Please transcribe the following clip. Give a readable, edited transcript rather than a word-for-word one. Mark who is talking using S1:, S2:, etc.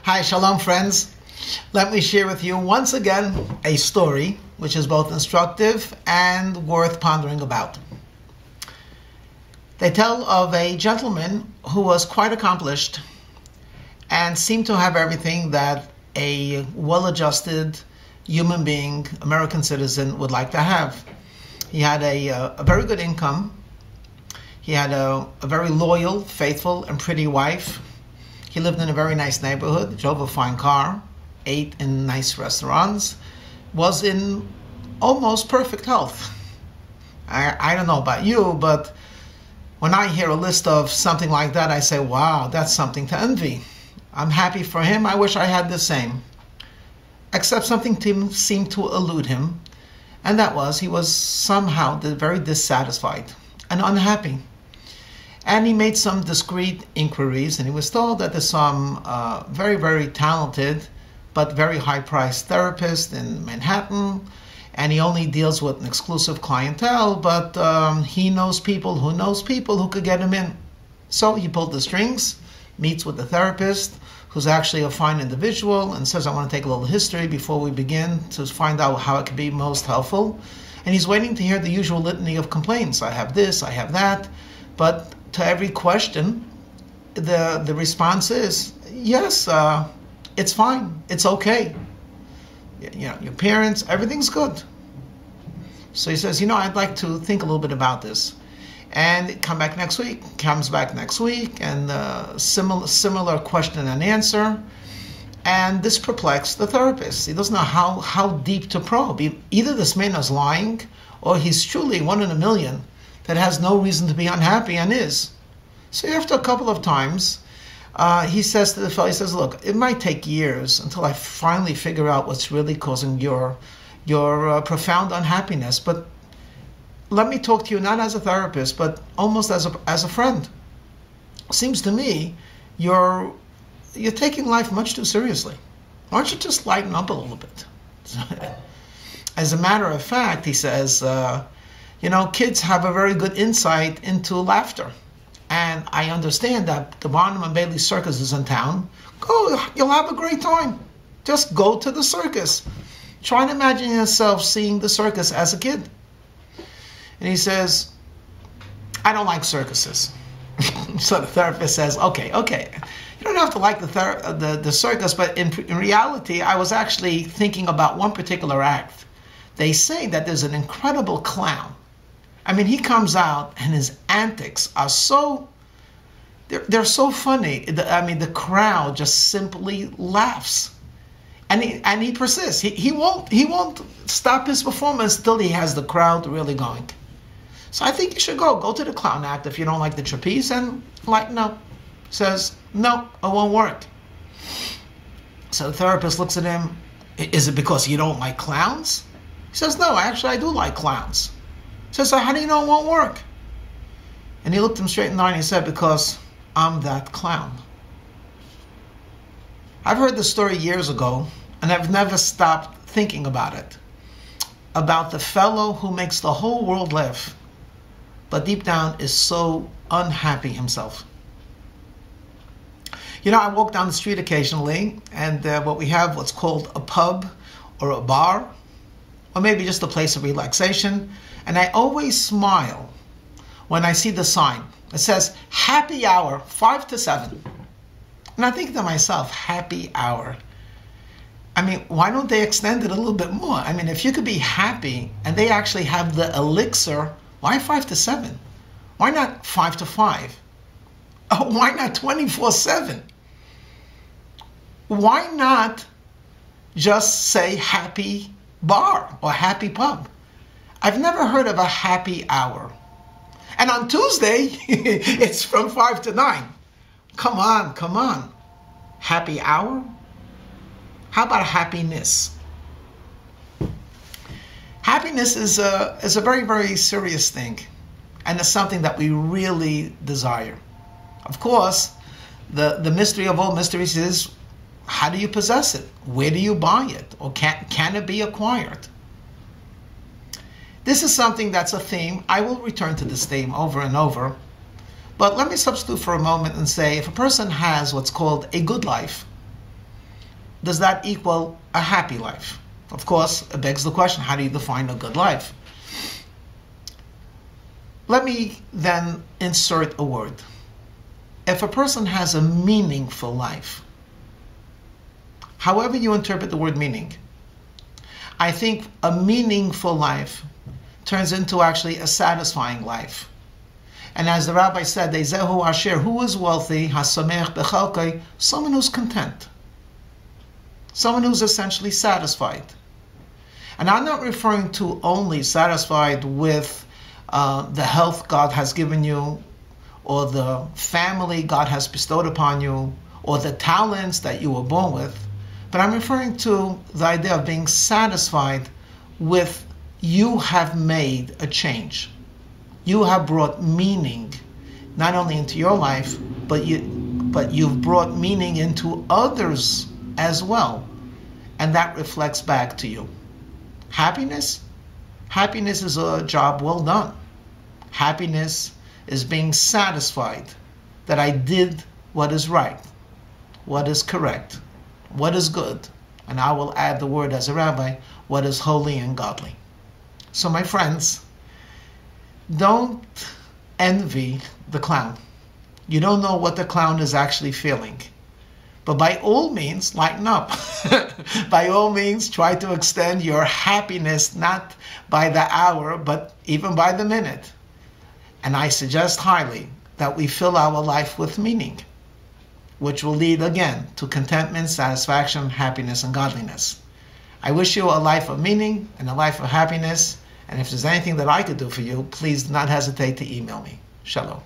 S1: Hi, shalom friends. Let me share with you once again a story which is both instructive and worth pondering about. They tell of a gentleman who was quite accomplished and seemed to have everything that a well-adjusted human being, American citizen, would like to have. He had a very good income. He had a very loyal, faithful, and pretty wife. He lived in a very nice neighborhood, drove a fine car, ate in nice restaurants, was in almost perfect health. I don't know about you, but when I hear a list of something like that, I say, wow, that's something to envy. I'm happy for him. I wish I had the same. Except something seemed to elude him, and that was he was somehow very dissatisfied and unhappy. And he made some discreet inquiries, and he was told that there's some very, very talented but very high-priced therapist in Manhattan, and he only deals with an exclusive clientele, but he knows people who could get him in. So he pulled the strings, meets with the therapist, who's actually a fine individual, and says, I want to take a little history before we begin to find out how it could be most helpful. And he's waiting to hear the usual litany of complaints. I have this, I have that, but to every question, the response is, yes, it's fine, it's okay. You know, your parents, everything's good. So he says, I'd like to think a little bit about this. And come back next week, comes back next week, and similar question and answer. And this perplexed the therapist. He doesn't know how deep to probe. Either this man is lying, or he's truly one in a million that has no reason to be unhappy and is. So after a couple of times, he says to the fellow, he says, look, it might take years until I finally figure out what's really causing your profound unhappiness, but let me talk to you not as a therapist, but almost as a friend. Seems to me you're taking life much too seriously. Why don't you just lighten up a little bit? As a matter of fact, he says, kids have a very good insight into laughter. And I understand that the Barnum and Bailey Circus is in town. Go, you'll have a great time. Just go to the circus. Try and imagine yourself seeing the circus as a kid. And he says, I don't like circuses. So the therapist says, okay. You don't have to like the circus, but in reality, I was actually thinking about one particular act. They say that there's an incredible clown. I mean, he comes out and his antics are they're so funny. The crowd just simply laughs. And he persists. He won't stop his performance until he has the crowd really going. So I think you should go to the clown act if you don't like the trapeze and lighten up. Says, no, it won't work. So the therapist looks at him. Is it because you don't like clowns? He says, no, actually I do like clowns. He says, so how do you know it won't work? And he looked him straight in the eye and he said, because I'm that clown. I've heard the story years ago, and I've never stopped thinking about it. About the fellow who makes the whole world laugh, but deep down is so unhappy himself. I walk down the street occasionally, and what we have, what's called a pub or a bar, or maybe just a place of relaxation, and I always smile when I see the sign. It says, happy hour, 5 to 7. And I think to myself, happy hour. I mean, why don't they extend it a little bit more? I mean, if you could be happy and they actually have the elixir, why 5 to 7? Why not 5 to 5? Oh, why not 24/7? Why not just say happy bar or happy pub? I've never heard of a happy hour. And on Tuesday, it's from 5 to 9. Come on. Happy hour? How about happiness? Happiness is a very, very serious thing. And it's something that we really desire. Of course, the mystery of all mysteries is, how do you possess it? Where do you buy it? Or can it be acquired? This is something that's a theme. I will return to this theme over and over. But let me substitute for a moment and say, if a person has what's called a good life, does that equal a happy life? Of course, it begs the question, how do you define a good life? Let me then insert a word. If a person has a meaningful life, however you interpret the word meaning, I think a meaningful life turns into actually a satisfying life. And as the rabbi said, Zehu Asher, who is wealthy, Hasamech Bechalkai, someone who's content. Someone who's essentially satisfied. And I'm not referring to only satisfied with the health God has given you, or the family God has bestowed upon you, or the talents that you were born with, but I'm referring to the idea of being satisfied with you have made a change. You have brought meaning not only into your life, but you've brought meaning into others as well. And that reflects back to you. Happiness? Happiness is a job well done. Happiness is being satisfied that I did what is right, what is correct, what is good, and I will add the word as a rabbi, what is holy and godly. So my friends, don't envy the clown. You don't know what the clown is actually feeling. But by all means, lighten up. By all means, try to extend your happiness, not by the hour, but even by the minute. And I suggest highly that we fill our life with meaning, which will lead again to contentment, satisfaction, happiness, and godliness. I wish you a life of meaning and a life of happiness. And if there's anything that I could do for you, please do not hesitate to email me. Shalom.